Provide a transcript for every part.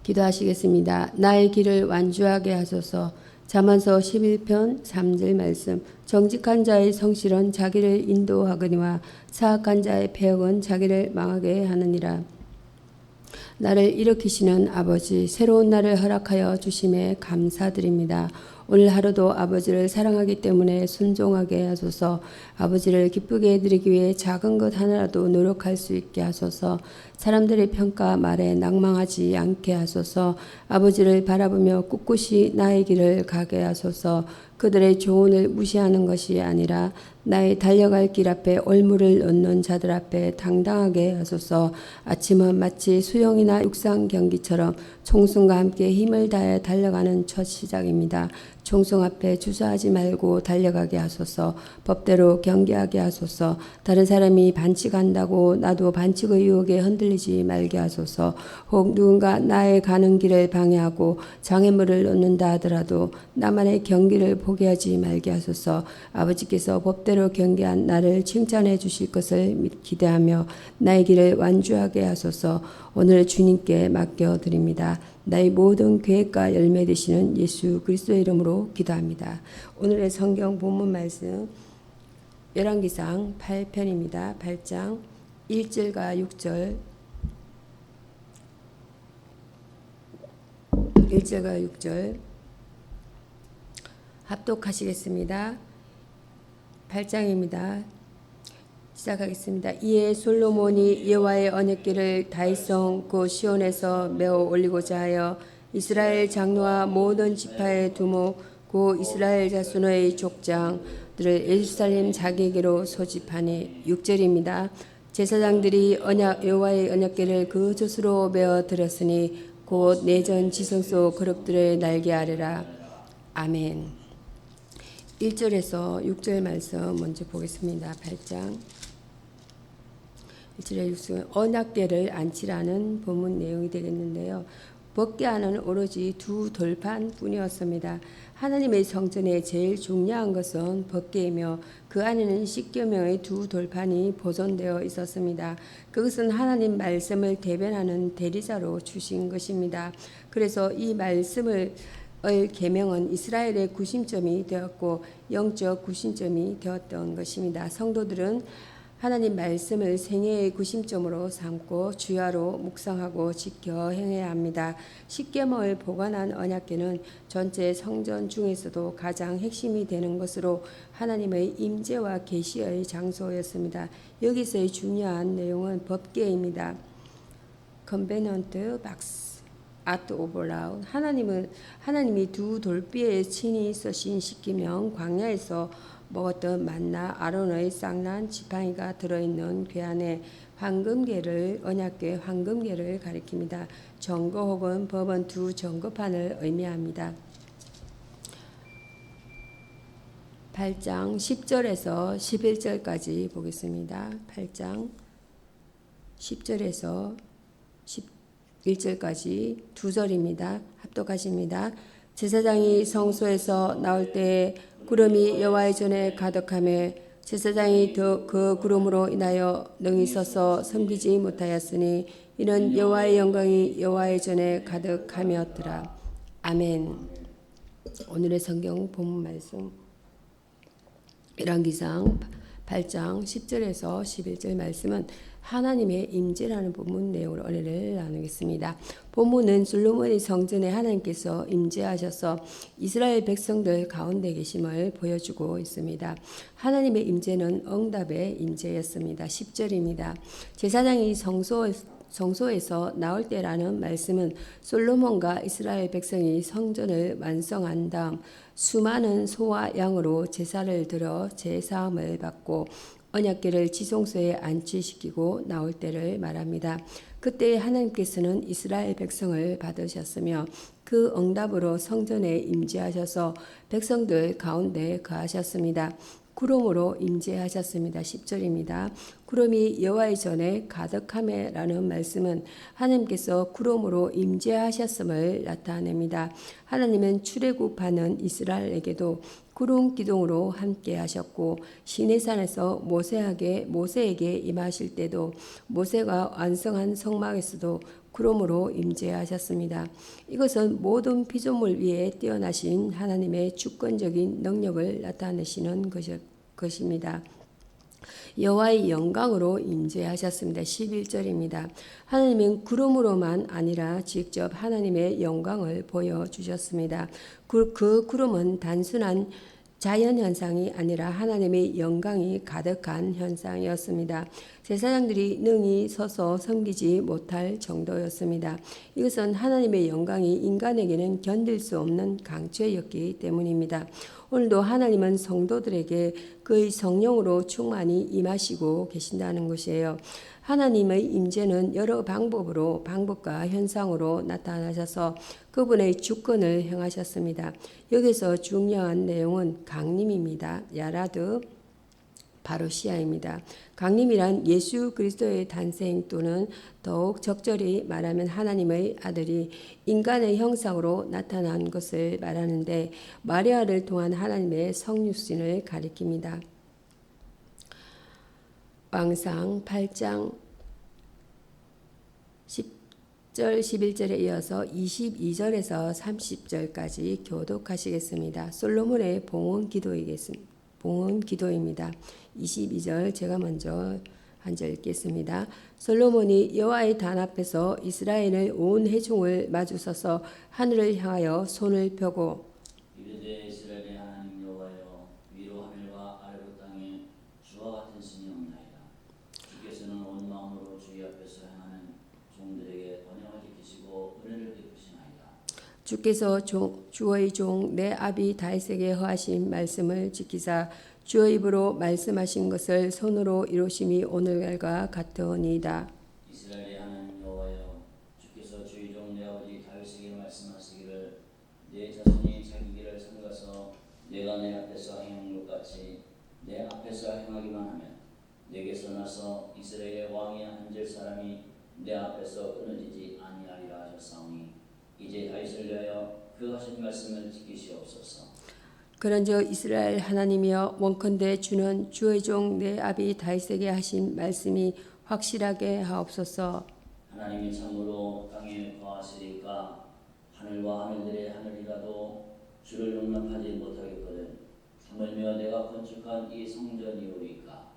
기도하시겠습니다. 나의 길을 완주하게 하소서. 잠언서 11편 3절 말씀. 정직한 자의 성실은 자기를 인도하거니와 사악한 자의 패역은 자기를 망하게 하느니라. 나를 일으키시는 아버지, 새로운 날을 허락하여 주심에 감사드립니다. 오늘 하루도 아버지를 사랑하기 때문에 순종하게 하소서. 아버지를 기쁘게 해드리기 위해 작은 것 하나라도 노력할 수 있게 하소서. 사람들의 평가 말에 낭망하지 않게 하소서. 아버지를 바라보며 꿋꿋이 나의 길을 가게 하소서. 그들의 조언을 무시하는 것이 아니라 나의 달려갈 길 앞에 올무를 놓는 자들 앞에 당당하게 하소서. 아침은 마치 수영이나 육상 경기처럼 총순과 함께 힘을 다해 달려가는 첫 시작입니다. 총성 앞에 주저하지 말고 달려가게 하소서. 법대로 경계하게 하소서. 다른 사람이 반칙한다고 나도 반칙의 유혹에 흔들리지 말게 하소서. 혹 누군가 나의 가는 길을 방해하고 장애물을 놓는다 하더라도 나만의 경기를 포기하지 말게 하소서. 아버지께서 법대로 경계한 나를 칭찬해 주실 것을 기대하며 나의 길을 완주하게 하소서. 오늘 주님께 맡겨드립니다. 나의 모든 계획과 열매 되시는 예수 그리스도의 이름으로 기도합니다. 오늘의 성경 본문 말씀 열왕기상 8편입니다. 8장 1절과 6절 1절과 6절 합독하시겠습니다. 8장입니다. 시작하겠습니다. 이에 솔로몬이 여호와의 언약궤를 다윗성 그 시온에서 메어 올리고자 하여 이스라엘 장로와 모든 지파의 두목 그 이스라엘 자손의 족장들을 예루살렘 자기에게로 소집하니 6절입니다. 제사장들이 여호와의 언약궤를 그 젖으로 메어 들었으니 곧 내전 지성소 그룹들의 날개 아래라. 아멘. 1절에서 6절 말씀 먼저 보겠습니다. 8장 1절에 6절 언약궤를 안치라는 본문 내용이 되겠는데요. 벗게 하는 오로지 두 돌판 뿐이었습니다. 하나님의 성전에 제일 중요한 것은 벗개이며 그 안에는 10계명의 두 돌판이 보존되어 있었습니다. 그것은 하나님 말씀을 대변하는 대리자로 주신 것입니다. 그래서 이 말씀을 계명은 이스라엘의 구심점이 되었고 영적 구심점이 되었던 것입니다. 성도들은 하나님 말씀을 생애의 구심점으로 삼고 주야로 묵상하고 지켜 행해야 합니다. 십계명을 보관한 언약궤는 전체 성전 중에서도 가장 핵심이 되는 것으로 하나님의 임재와 계시의 장소였습니다. 여기서의 중요한 내용은 법궤입니다. Covenant Box Out of Loud. 하나님이 두 돌비에 친히 쓰신 십계명 광야에서 먹었던 만나 아론의 쌍난 지팡이가 들어있는 궤 안에 황금궤를 언약궤 황금궤를 가리킵니다. 정거 혹은 법은 두 정거판을 의미합니다. 8장 10절에서 11절까지 보겠습니다. 8장 10절에서 11절까지 두 절입니다. 합독하십니다. 제사장이 성소에서 나올 때에 구름이 여호와의 전에 가득하며 제사장이 그 구름으로 인하여 능히 서서 섬기지 못하였으니 이는 여호와의 영광이 여호와의 전에 가득함이었더라. 아멘. 오늘의 성경 본문 말씀 열왕기상 8장 10절에서 11절 말씀은 하나님의 임재라는 본문 내용으로 은혜를 나누겠습니다. 본문은 솔로몬의 성전에 하나님께서 임재하셔서 이스라엘 백성들 가운데 계심을 보여주고 있습니다. 하나님의 임재는 응답의 임재였습니다. 10절입니다. 제사장이 성소에서 나올 때라는 말씀은 솔로몬과 이스라엘 백성이 성전을 완성한 다음 수많은 소와 양으로 제사를 드려 제사함을 받고 언약궤를 지성소에 안치시키고 나올 때를 말합니다. 그때 하나님께서는 이스라엘 백성을 받으셨으며 그 응답으로 성전에 임재하셔서 백성들 가운데 거하셨습니다. 구름으로 임재하셨습니다. 10절입니다. 구름이 여호와의 전에 가득함에라는 말씀은 하나님께서 구름으로 임재하셨음을 나타냅니다. 하나님은 출애굽하는 이스라엘에게도 구름 기둥으로 함께 하셨고 시내산에서 모세에게 임하실 때도 모세가 완성한 성막에서도 그러므로 임재하셨습니다. 이것은 모든 피조물 위에 뛰어나신 하나님의 주권적인 능력을 나타내시는 것입니다. 여호와의 영광으로 임재하셨습니다. 11절입니다. 하나님은 구름으로만 아니라 직접 하나님의 영광을 보여주셨습니다. 그 구름은 단순한 자연현상이 아니라 하나님의 영광이 가득한 현상이었습니다. 제사장들이 능히 서서 섬기지 못할 정도였습니다. 이것은 하나님의 영광이 인간에게는 견딜 수 없는 강죄였기 때문입니다. 오늘도 하나님은 성도들에게 그의 성령으로 충만히 임하시고 계신다는 것이에요. 하나님의 임재는 여러 방법과 현상으로 나타나셔서 그분의 주권을 행하셨습니다. 여기서 중요한 내용은 강림입니다. 야라드 바로시아입니다. 강림이란 예수 그리스도의 탄생 또는 더욱 적절히 말하면 하나님의 아들이 인간의 형상으로 나타난 것을 말하는데 마리아를 통한 하나님의 성육신을 가리킵니다. 왕상 8장 10절 11절에 이어서 22절에서 30절까지 교독하시겠습니다. 솔로몬의 봉헌 기도입니다. 22절 제가 먼저 한 절 읽겠습니다. 솔로몬이 여호와의 단 앞에서 이스라엘의 온 회중을 마주서서 하늘을 향하여 손을 펴고 이르되 이스라엘의 하나님 여호와여 위로 하늘과 아래로 땅에 주와 같은 신이 없나이다. 주께서는 온 마음으로 주의 앞에서 행하는 종들에게 언약을 지키시고 은혜를 베푸시나이다. 주께서 주의 종 내 아비 다윗에게 허하신 말씀을 지키사 주의 입으로 말씀하신 것을 손으로 이루심이 오늘과 같으니이다. 이스라엘의 하나님 여호와여 주께서 주의 종 내 아버지 다윗에게 말씀하시기를 내 자손이 자기 길을 삼가서 내가 내 앞에서 행한 것 같이 내 앞에서 행하기만 하면 내게서 나서 이스라엘의 왕이 앉을 사람이 내 앞에서 끊어지지 아니하리라 하셨사오니 이제 다윗을 위하여 그 하신 말씀을 지키시옵소서. 그런즉 이스라엘 하나님이여 원컨대 주는 주의 종 내 아비 다윗에게 하신 말씀이 확실하게 하옵소서. 하나님이 참으로 땅에 거하시리까 하늘과 하늘들의 하늘이라도 주를 용납하지 못하겠거든 하물며 내가 건축한 이 성전이오리까.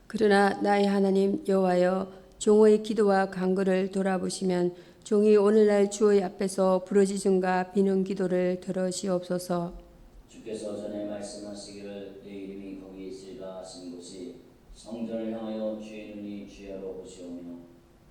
그러나 나의 하나님 여호와여 종의 기도와 간구를 돌아보시면 종이 오늘날 주의 앞에서 부르짖음과 비는 기도를 들으시옵소서. 주께서 전에 말씀하시기를 내 이름이 거기 있으리라 하신 곳이 성전을 향하여 주의 눈이 주야로 보시오며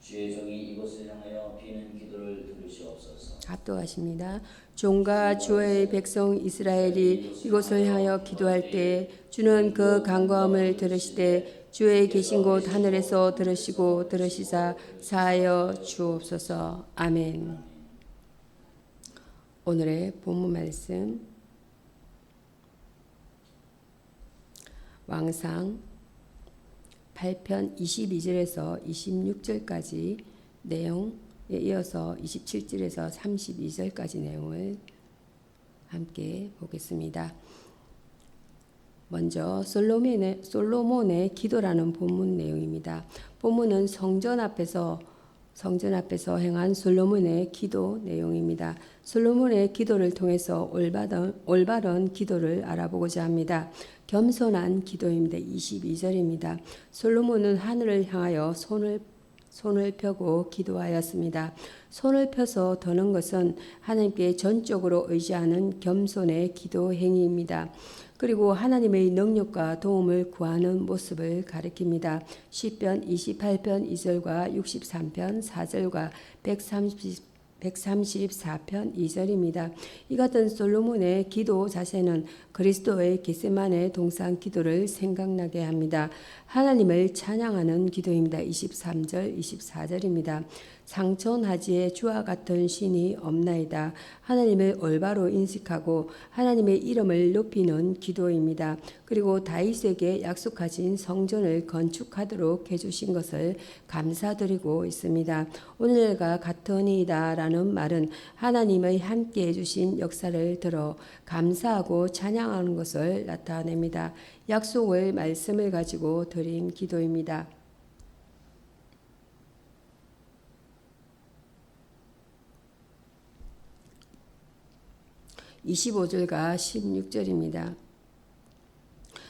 주의 종이 이곳을 향하여 비는 기도를 들으시옵소서. 합독하십니다. 종과 주의 백성 이스라엘이 이곳을 향하여 기도할 때 주는 그 간구함을 들으시되 주의 계신 곳 하늘에서 들으시고 들으시사 사하여 주옵소서. 아멘. 오늘의 본문 말씀 왕상 8편 22절에서 26절까지 내용에 이어서 27절에서 32절까지 내용을 함께 보겠습니다. 먼저 솔로몬의 기도라는 본문 내용입니다. 본문은 성전 앞에서 행한 솔로몬의 기도 내용입니다. 솔로몬의 기도를 통해서 올바른 기도를 알아보고자 합니다. 겸손한 기도입니다. 22절입니다. 솔로몬은 하늘을 향하여 손을 펴고 기도하였습니다. 손을 펴서 드는 것은 하나님께 전적으로 의지하는 겸손의 기도 행위입니다. 그리고 하나님의 능력과 도움을 구하는 모습을 가리킵니다. 시편 28편 2절과 63편 4절과 134편 2절입니다. 이 같은 솔로몬의 기도 자세는 그리스도의 겟세마네 동산 기도를 생각나게 합니다. 하나님을 찬양하는 기도입니다. 23절, 24절입니다. 상천하지에 주와 같은 신이 없나이다. 하나님을 올바로 인식하고 하나님의 이름을 높이는 기도입니다. 그리고 다윗에게 약속하신 성전을 건축하도록 해주신 것을 감사드리고 있습니다. 오늘과 같으니이다 라는 말은 하나님의 함께 해주신 역사를 들어 감사하고 찬양하는 것을 나타냅니다. 약속의 말씀을 가지고 드린 기도입니다. 25절과 16절입니다.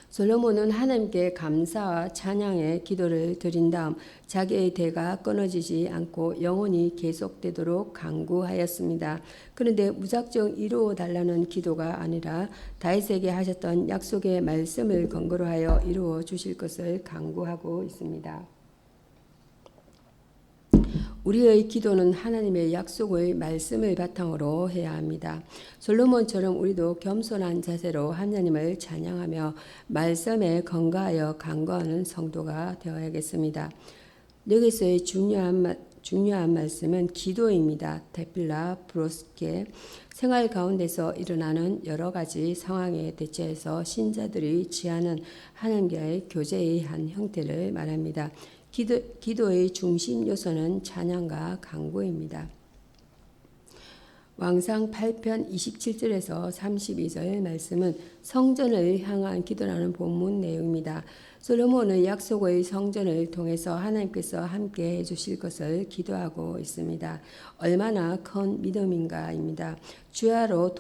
솔로몬은 하나님께 감사와 찬양의 기도를 드린 다음 자기의 대가 끊어지지 않고 영원히 계속되도록 간구하였습니다. 그런데 무작정 이루어 달라는 기도가 아니라 다윗에게 하셨던 약속의 말씀을 근거로 하여 이루어 주실 것을 간구하고 있습니다. 우리의 기도는 하나님의 약속의 말씀을 바탕으로 해야 합니다. 솔로몬처럼 우리도 겸손한 자세로 하나님을 찬양하며 말씀에 건강하여 간구하는 성도가 되어야겠습니다. 여기서의 중요한 말씀은 기도입니다. 데필라 브로스케 생활 가운데서 일어나는 여러 가지 상황에 대처해서 신자들이 취하는 하나님과의 교제의 한 형태를 말합니다. 기도의 중심 요소는 찬양과 간구입니다. 왕상 8편 27절에서 32절 말씀은 성전을 향한 기도라는 본문 내용입니다. 솔로몬은 약속의 성전을 통해서 하나님께서 함께 해주실 것을 기도하고 있습니다. 얼마나 큰 믿음인가입니다. 주야로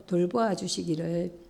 돌보아 주시기를.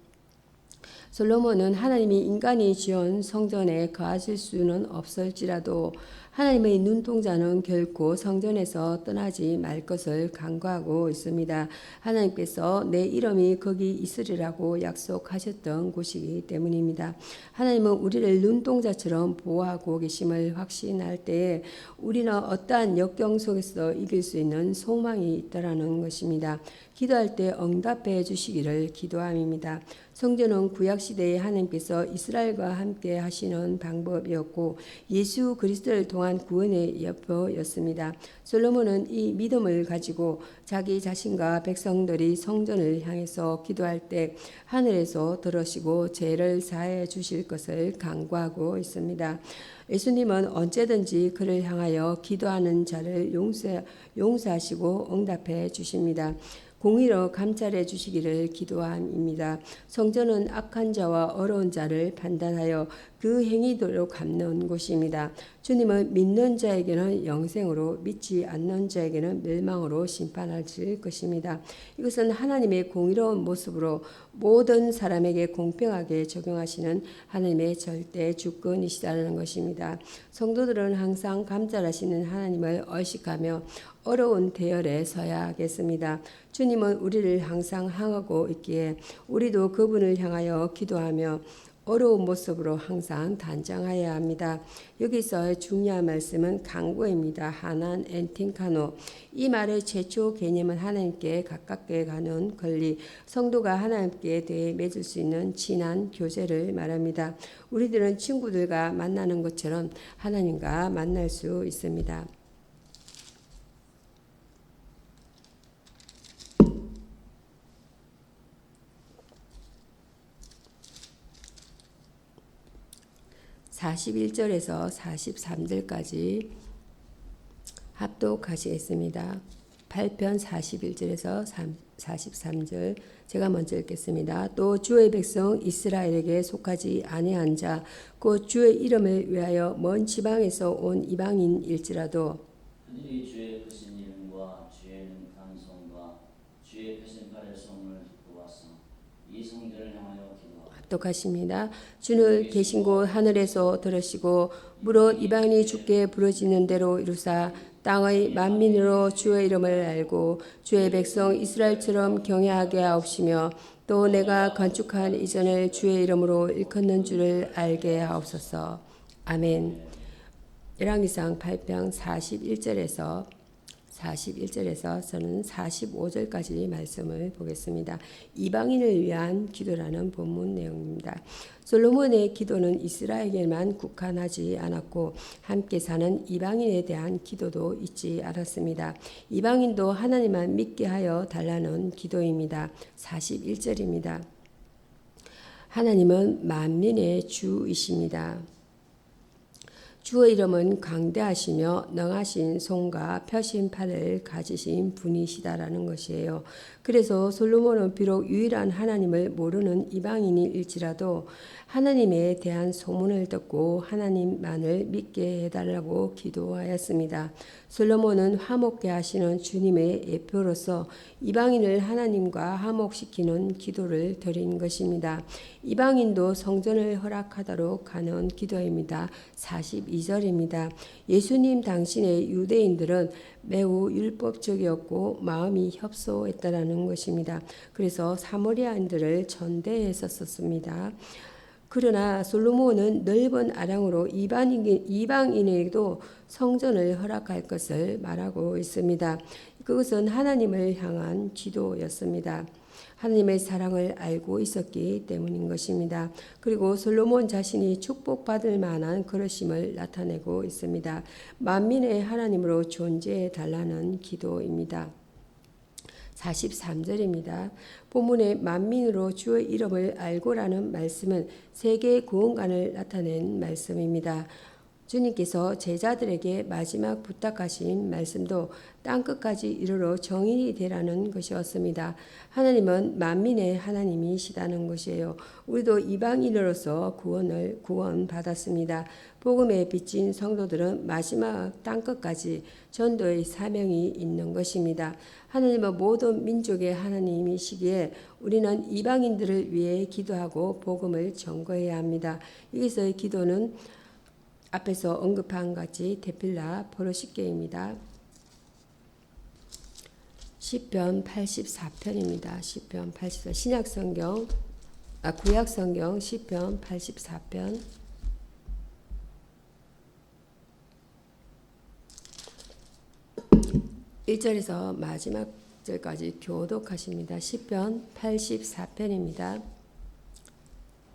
솔로몬은 하나님이 인간이 지은 성전에 거하실 수는 없을지라도 하나님의 눈동자는 결코 성전에서 떠나지 말 것을 간구하고 있습니다. 하나님께서 내 이름이 거기 있으리라고 약속하셨던 곳이기 때문입니다. 하나님은 우리를 눈동자처럼 보호하고 계심을 확신할 때에 우리는 어떠한 역경 속에서 이길 수 있는 소망이 있다라는 것입니다. 기도할 때 응답해 주시기를 기도함입니다. 성전은 구약시대에 하나님께서 이스라엘과 함께 하시는 방법이었고 예수 그리스도를 통한 구원의 여포였습니다. 솔로몬은 이 믿음을 가지고 자기 자신과 백성들이 성전을 향해서 기도할 때 하늘에서 들으시고 죄를 사해 주실 것을 간구하고 있습니다. 예수님은 언제든지 그를 향하여 기도하는 자를 용서하시고 응답해 주십니다. 공의로 감찰해 주시기를 기도함입니다. 성전은 악한 자와 어려운 자를 판단하여 그 행위대로 갚는 곳입니다. 주님은 믿는 자에게는 영생으로 믿지 않는 자에게는 멸망으로 심판하실 것입니다. 이것은 하나님의 공의로운 모습으로 모든 사람에게 공평하게 적용하시는 하나님의 절대 주권이시다는 것입니다. 성도들은 항상 감찰하시는 하나님을 의식하며 어려운 대열에 서야 하겠습니다. 주님은 우리를 항상 향하고 있기에 우리도 그분을 향하여 기도하며 어려운 모습으로 항상 단장하여야 합니다. 여기서 중요한 말씀은 간구입니다. 하난 엔팅카노. 이 말의 최초 개념은 하나님께 가깝게 가는 권리, 성도가 하나님께 대해 맺을 수 있는 친한 교제를 말합니다. 우리들은 친구들과 만나는 것처럼 하나님과 만날 수 있습니다. (41절에서) (43절까지) 합독하시겠습니다. 8편 41절에서 43절 제가 먼저 읽겠습니다. 또 주의 백성 이스라엘에게 속하지 아니한 자 곧 주의 이름을 위하여 먼 지방에서 온 이방인일지라도 하늘이 주의 크신 이름과 주의 능한 성과 주의 펴신 팔의 성을 듣고 와서 이 성전을 향하여 기도하라. 합독하십니다. 주는 계신 곳 하늘에서 들으시고 무릇 이방인이 주께 부르짖는 대로 이루사 땅의 만민으로 주의 이름을 알고 주의 백성 이스라엘처럼 경외하게 하옵시며 또 내가 건축한 이전을 주의 이름으로 일컫는 줄을 알게 하옵소서. 아멘. 열왕기상 8편 41절에서 저는 45절까지 말씀을 보겠습니다. 이방인을 위한 기도라는 본문 내용입니다. 솔로몬의 기도는 이스라엘에게만 국한하지 않았고 함께 사는 이방인에 대한 기도도 잊지 않았습니다. 이방인도 하나님만 믿게 하여 달라는 기도입니다. 41절입니다. 하나님은 만민의 주이십니다. 주의 이름은 강대하시며 능하신 손과 펴신 팔을 가지신 분이시다라는 것이에요. 그래서 솔로몬은 비록 유일한 하나님을 모르는 이방인일지라도 하나님에 대한 소문을 듣고 하나님만을 믿게 해달라고 기도하였습니다. 솔로몬은 화목케 하시는 주님의 예표로서 이방인을 하나님과 화목시키는 기도를 드린 것입니다. 이방인도 성전을 허락하도록 하는 기도입니다. 42절입니다. 예수님 당신의 유대인들은 매우 율법적이었고 마음이 협소했다라는 것입니다. 그래서 사모리아인들을 전대했었습니다. 그러나 솔로몬은 넓은 아랑으로 이방인에게도 성전을 허락할 것을 말하고 있습니다. 그것은 하나님을 향한 기도였습니다. 하나님의 사랑을 알고 있었기 때문인 것입니다. 그리고 솔로몬 자신이 축복받을 만한 그러심을 나타내고 있습니다. 만민의 하나님으로 존재해 달라는 기도입니다. 43절입니다. 본문의 만민으로 주의 이름을 알고라는 말씀은 세계 구원관을 나타낸 말씀입니다. 주님께서 제자들에게 마지막 부탁하신 말씀도 땅끝까지 이르러 정인이 되라는 것이었습니다. 하나님은 만민의 하나님이시다는 것이에요. 우리도 이방인으로서 구원받았습니다. 복음에 비친 성도들은 마지막 땅끝까지 전도의 사명이 있는 것입니다. 하나님은 모든 민족의 하나님이시기에 우리는 이방인들을 위해 기도하고 복음을 전거해야 합니다. 여기서의 기도는 앞에서 언급한 같이 데필라 포르시케입니다. 시편 84편입니다. 시편 84 신약성경 구약성경 시편 84편 1절에서 마지막 절까지 교독하십니다. 시편 84편입니다.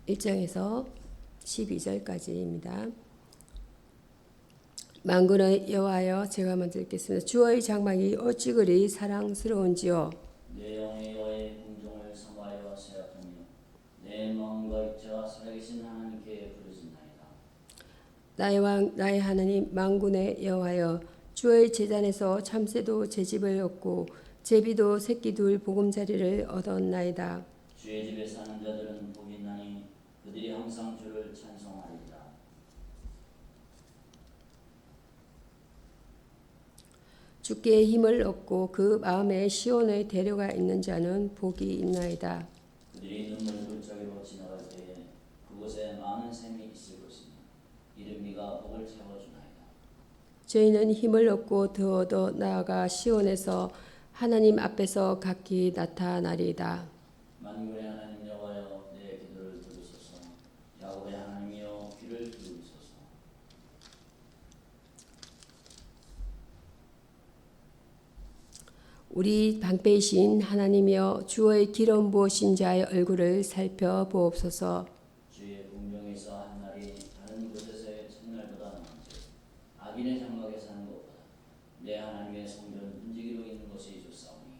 1절에서 12절까지입니다. 만군의 여호와여, 제가 먼저 읽겠습니다. 주의 장막이 어찌 그리 사랑스러운지요. 내 영의 여호와의 공종을 사모하여 생각하며 내 마음과 육체가 살아계신 하나님께 부르짖나이다. 나의 왕 나의 하나님 만군의 여호와여, 주의 제단에서 참새도 제집을 얻고 제비도 새끼 둘 보금자리를 얻었나이다. 주의 집에 사는 자들은 복이 있나니 그들이 항상 주를 찬송하리이다. 주께 힘을 얻고 그 마음에 시온의 대료가 있는 자는 복이 있나이다. 그들이 눈물 골짜기로 지나갈 때에 그곳에 많은 샘이 있을 것이니 이른 비가 복을 채워주나이다. 저희는 힘을 얻고 더 얻어 나아가 시온에서 하나님 앞에서 각기 나타나리이다. 만군의 하나님 여호와여, 내 기도를 들으소서. 야곱의 하나님이여, 귀를 기울이소서. 우리 방패이신 하나님이여, 주의 기름 부으신 자의 얼굴을 살펴보옵소서. 주의 공명에서 한 날이 다른 곳에서의 첫날보다 나은지 악인의 장막에 사는 것보다 내 하나님의 성전 움직이고 있는 것이 좋사오니.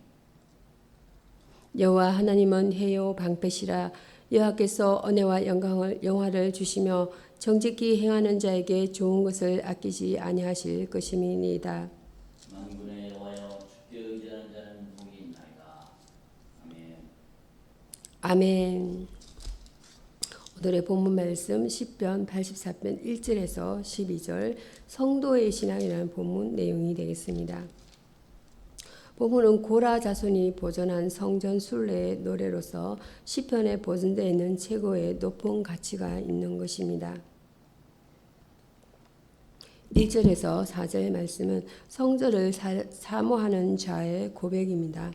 여호와 하나님은 해요 방패시라. 여호와께서 은혜와 영화를 주시며 정직히 행하는 자에게 좋은 것을 아끼지 아니하실 것임이니이다. 만군의 여호와여, 주께 의지하는 자는 복이 있나이다. 아멘. 아멘. 오늘의 본문 말씀 시편 84편 1절에서 12절 성도의 신앙이라는 본문 내용이 되겠습니다. 본문은 고라 자손이 보존한 성전 순례의 노래로서 시편에 보존되어 있는 최고의 높은 가치가 있는 것입니다. 1절에서 4절 말씀은 성전을 사모하는 자의 고백입니다.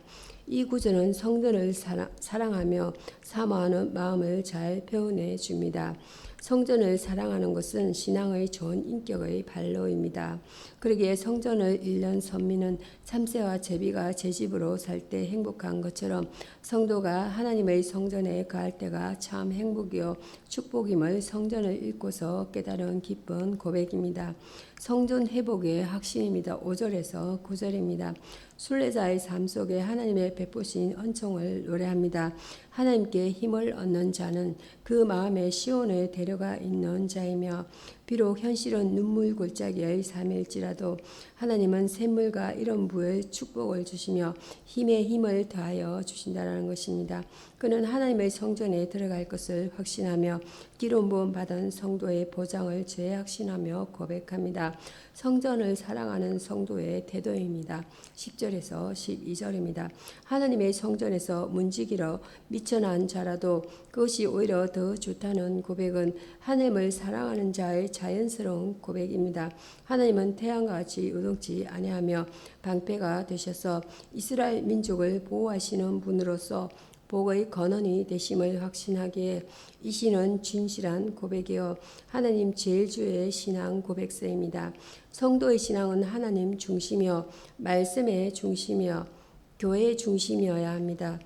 이 구절은 성전을 사랑하며 사모하는 마음을 잘 표현해 줍니다. 성전을 사랑하는 것은 신앙의 좋은 인격의 발로입니다. 그러기에 성전을 잃는 선민은 참새와 제비가 제 집으로 살 때 행복한 것처럼 성도가 하나님의 성전에 거할 때가 참 행복이요 축복임을 성전을 읽고서 깨달은 기쁜 고백입니다. 성전 회복의 확신입니다. 5절에서 9절입니다. 순례자의 삶 속에 하나님의 베푸신 은총을 노래합니다. 하나님께 힘을 얻는 자는 그 마음에 시온에 데려가 있는 자이며 비록 현실은 눈물 골짜기의 삶일지라도 하나님은 샘물과 이런 부의 축복을 주시며 힘에 힘을 더하여 주신다라는 것입니다. 그는 하나님의 성전에 들어갈 것을 확신하며 기름 부음 받은 성도의 보장을 재확신하며 고백합니다. 성전을 사랑하는 성도의 태도입니다. 10절에서 12절입니다. 하나님의 성전에서 문지기로 미천한 자라도 그것이 오히려 더 좋다는 고백은 하나님을 사랑하는 자의 자연스러운 고백입니다. 하나님은 태양과 같이 요동치 아니하며 방패가 되셔서 이스라엘 민족을 보호하시는 분으로서 복의 근원이 되심을 확신하기에 이 시는 진실한 고백이요 하나님 제일주의 신앙 고백서입니다. 성도의 신앙은 하나님 중심이요 말씀의 중심이요 교회의 중심이어야 합니다.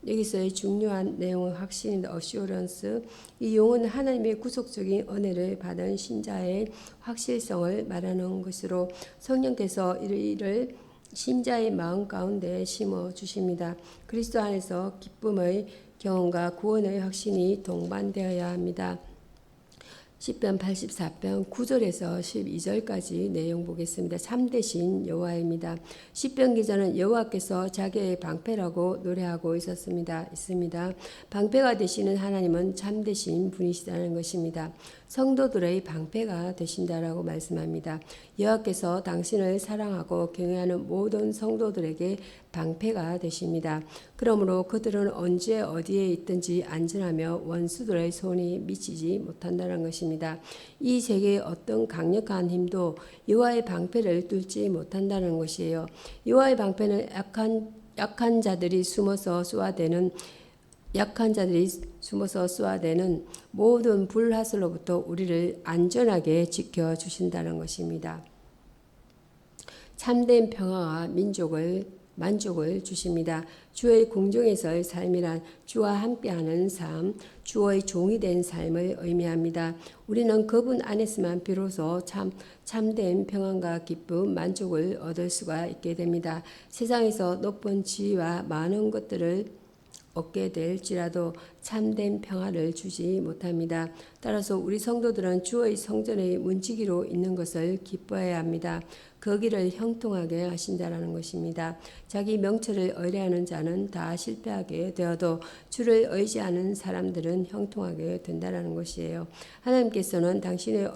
여기서의 중요한 내용은 확신입니다. 어시오런스. 이 용어는 하나님의 구속적인 은혜를 받은 신자의 확실성을 말하는 것으로 성령께서 이를 신자의 마음 가운데 심어 주십니다. 그리스도 안에서 기쁨의 경험과 구원의 확신이 동반되어야 합니다. 시편 84편 9절에서 12절까지 내용 보겠습니다. 참되신 여호와입니다. 시편 기자는 여호와께서 자기의 방패라고 노래하고 있습니다. 방패가 되시는 하나님은 참되신 분이시다는 것입니다. 성도들의 방패가 되신다라고 말씀합니다. 여호와께서 당신을 사랑하고 경외하는 모든 성도들에게 방패가 되십니다. 그러므로 그들은 언제 어디에 있든지 안전하며 원수들의 손이 미치지 못한다는 것입니다. 이 세계의 어떤 강력한 힘도 여호와의 방패를 뚫지 못한다는 것이에요. 여호와의 방패는 약한 자들이 숨어서 쏘아대는 모든 불화살로부터 우리를 안전하게 지켜주신다는 것입니다. 참된 평화와 만족을 주십니다. 주의 궁정에서의 삶이란 주와 함께하는 삶, 주의 종이 된 삶을 의미합니다. 우리는 그분 안에서만 비로소 참된 평안과 기쁨, 만족을 얻을 수가 있게 됩니다. 세상에서 높은 지위와 많은 것들을 얻게 될지라도 참된 평화를 주지 못합니다. 따라서 우리 성도들은 주의 성전의 문지기로 있는 것을 기뻐해야 합니다. 거기를 형통하게 하신다라는 것입니다. 자기 명철을 의뢰하는 자는 다 실패하게 되어도 주를 의지하는 사람들은 형통하게 된다라는 것이에요. 하나님께서는 당신의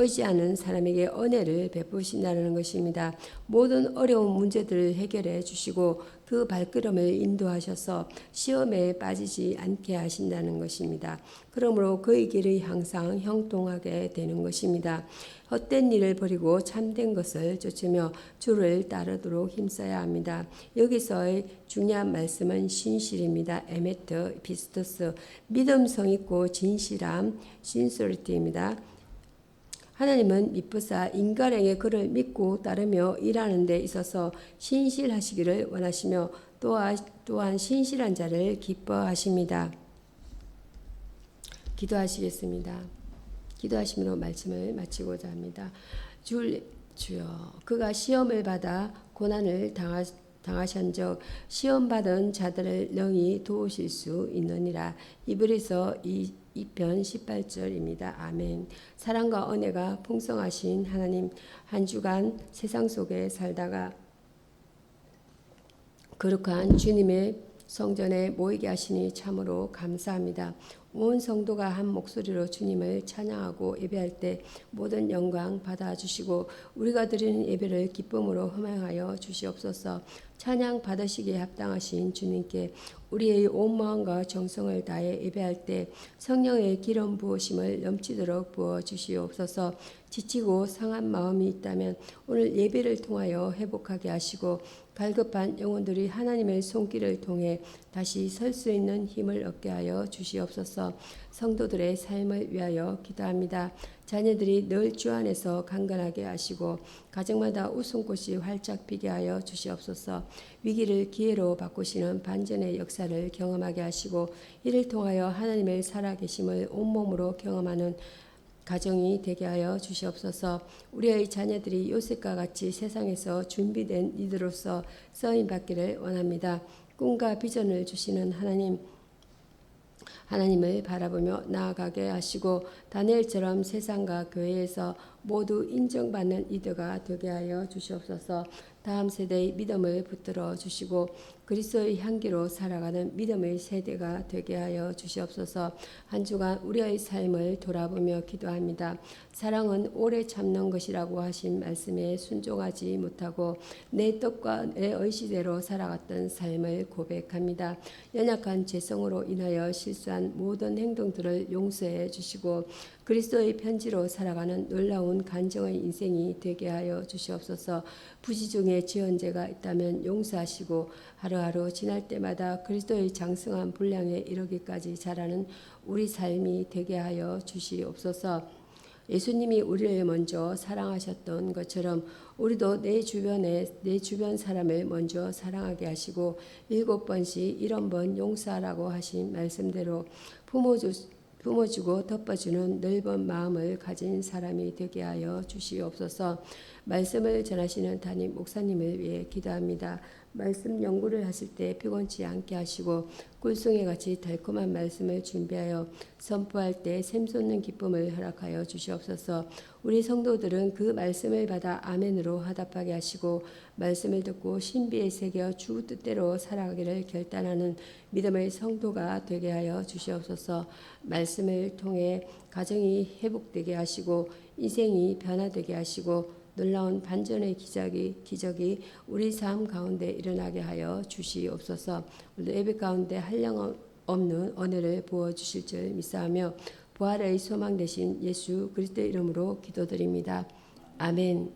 의지하는 사람에게 은혜를 베푸신다는 것입니다. 모든 어려운 문제들을 해결해 주시고 그 발걸음을 인도하셔서 시험에 빠지지 않게 하신다는 것입니다. 그러므로 그의 길이 항상 형통하게 되는 것입니다. 헛된 일을 버리고 참된 것을 쫓으며 주를 따르도록 힘써야 합니다. 여기서의 중요한 말씀은 신실입니다. 에메트 비스토스, 믿음성 있고 진실함, 신소리티입니다. 하나님은 미쁘사 인간에게 그를 믿고 따르며 일하는 데 있어서 신실하시기를 원하시며 또한 신실한 자를 기뻐하십니다. 기도하시겠습니다. 기도하심으로 말씀을 마치고자 합니다. 주여, 그가 시험을 받아 고난을 당하신즉 시험받은 자들을 능히 도우실 수 있느니라. 이브리서 2편 18절입니다. 아멘. 사랑과 은혜가 풍성하신 하나님, 한 주간 세상 속에 살다가 거룩한 주님의 성전에 모이게 하시니 참으로 감사합니다. 온 성도가 한 목소리로 주님을 찬양하고 예배할 때 모든 영광 받아주시고 우리가 드리는 예배를 기쁨으로 흠양하여 주시옵소서. 찬양 받으시기에 합당하신 주님께 우리의 온 마음과 정성을 다해 예배할 때 성령의 기름 부으심을 넘치도록 부어 주시옵소서. 지치고 상한 마음이 있다면 오늘 예배를 통하여 회복하게 하시고 갈급한 영혼들이 하나님의 손길을 통해 다시 설 수 있는 힘을 얻게 하여 주시옵소서. 성도들의 삶을 위하여 기도합니다. 자녀들이 늘 주 안에서 강건하게 하시고 가정마다 웃음꽃이 활짝 피게 하여 주시옵소서. 위기를 기회로 바꾸시는 반전의 역사를 경험하게 하시고 이를 통하여 하나님의 살아계심을 온몸으로 경험하는 가정이 되게 하여 주시옵소서. 우리의 자녀들이 요셉과 같이 세상에서 준비된 이들로서 쓰임 받기를 원합니다. 꿈과 비전을 주시는 하나님을 바라보며 나아가게 하시고 다니엘처럼 세상과 교회에서 모두 인정받는 리더가 되게 하여 주시옵소서. 다음 세대의 믿음을 붙들어 주시고 그리스도의 향기로 살아가는 믿음의 세대가 되게 하여 주시옵소서. 한 주간 우리의 삶을 돌아보며 기도합니다. 사랑은 오래 참는 것이라고 하신 말씀에 순종하지 못하고 내 뜻과 내 의지대로 살아갔던 삶을 고백합니다. 연약한 죄성으로 인하여 실수한 모든 행동들을 용서해 주시고 그리스도의 편지로 살아가는 놀라운 간정의 인생이 되게 하여 주시옵소서. 부지 중에 지은 죄가 있다면 용서하시고 하루하루 지날 때마다 그리스도의 장성한 분량에 이르기까지 자라는 우리 삶이 되게 하여 주시옵소서. 예수님이 우리를 먼저 사랑하셨던 것처럼 우리도 내 주변 사람을 먼저 사랑하게 하시고 7번씩 70번 용서하라고 하신 말씀대로 품어주고 덮어주는 넓은 마음을 가진 사람이 되게 하여 주시옵소서. 말씀을 전하시는 담임 목사님을 위해 기도합니다. 말씀 연구를 하실 때 피곤치 않게 하시고 꿀송이 같이 달콤한 말씀을 준비하여 선포할 때 샘솟는 기쁨을 허락하여 주시옵소서. 우리 성도들은 그 말씀을 받아 아멘으로 화답하게 하시고 말씀을 듣고 신비에 새겨 주 뜻대로 살아가기를 결단하는 믿음의 성도가 되게 하여 주시옵소서. 말씀을 통해 가정이 회복되게 하시고 인생이 변화되게 하시고 놀라운 반전의 기적이 우리 삶 가운데 일어나게 하여 주시옵소서. 오늘 예배 가운데 한량없는 은혜를 부어주실 줄 믿사하며 부활의 소망 되신 예수 그리스도의 이름으로 기도드립니다. 아멘.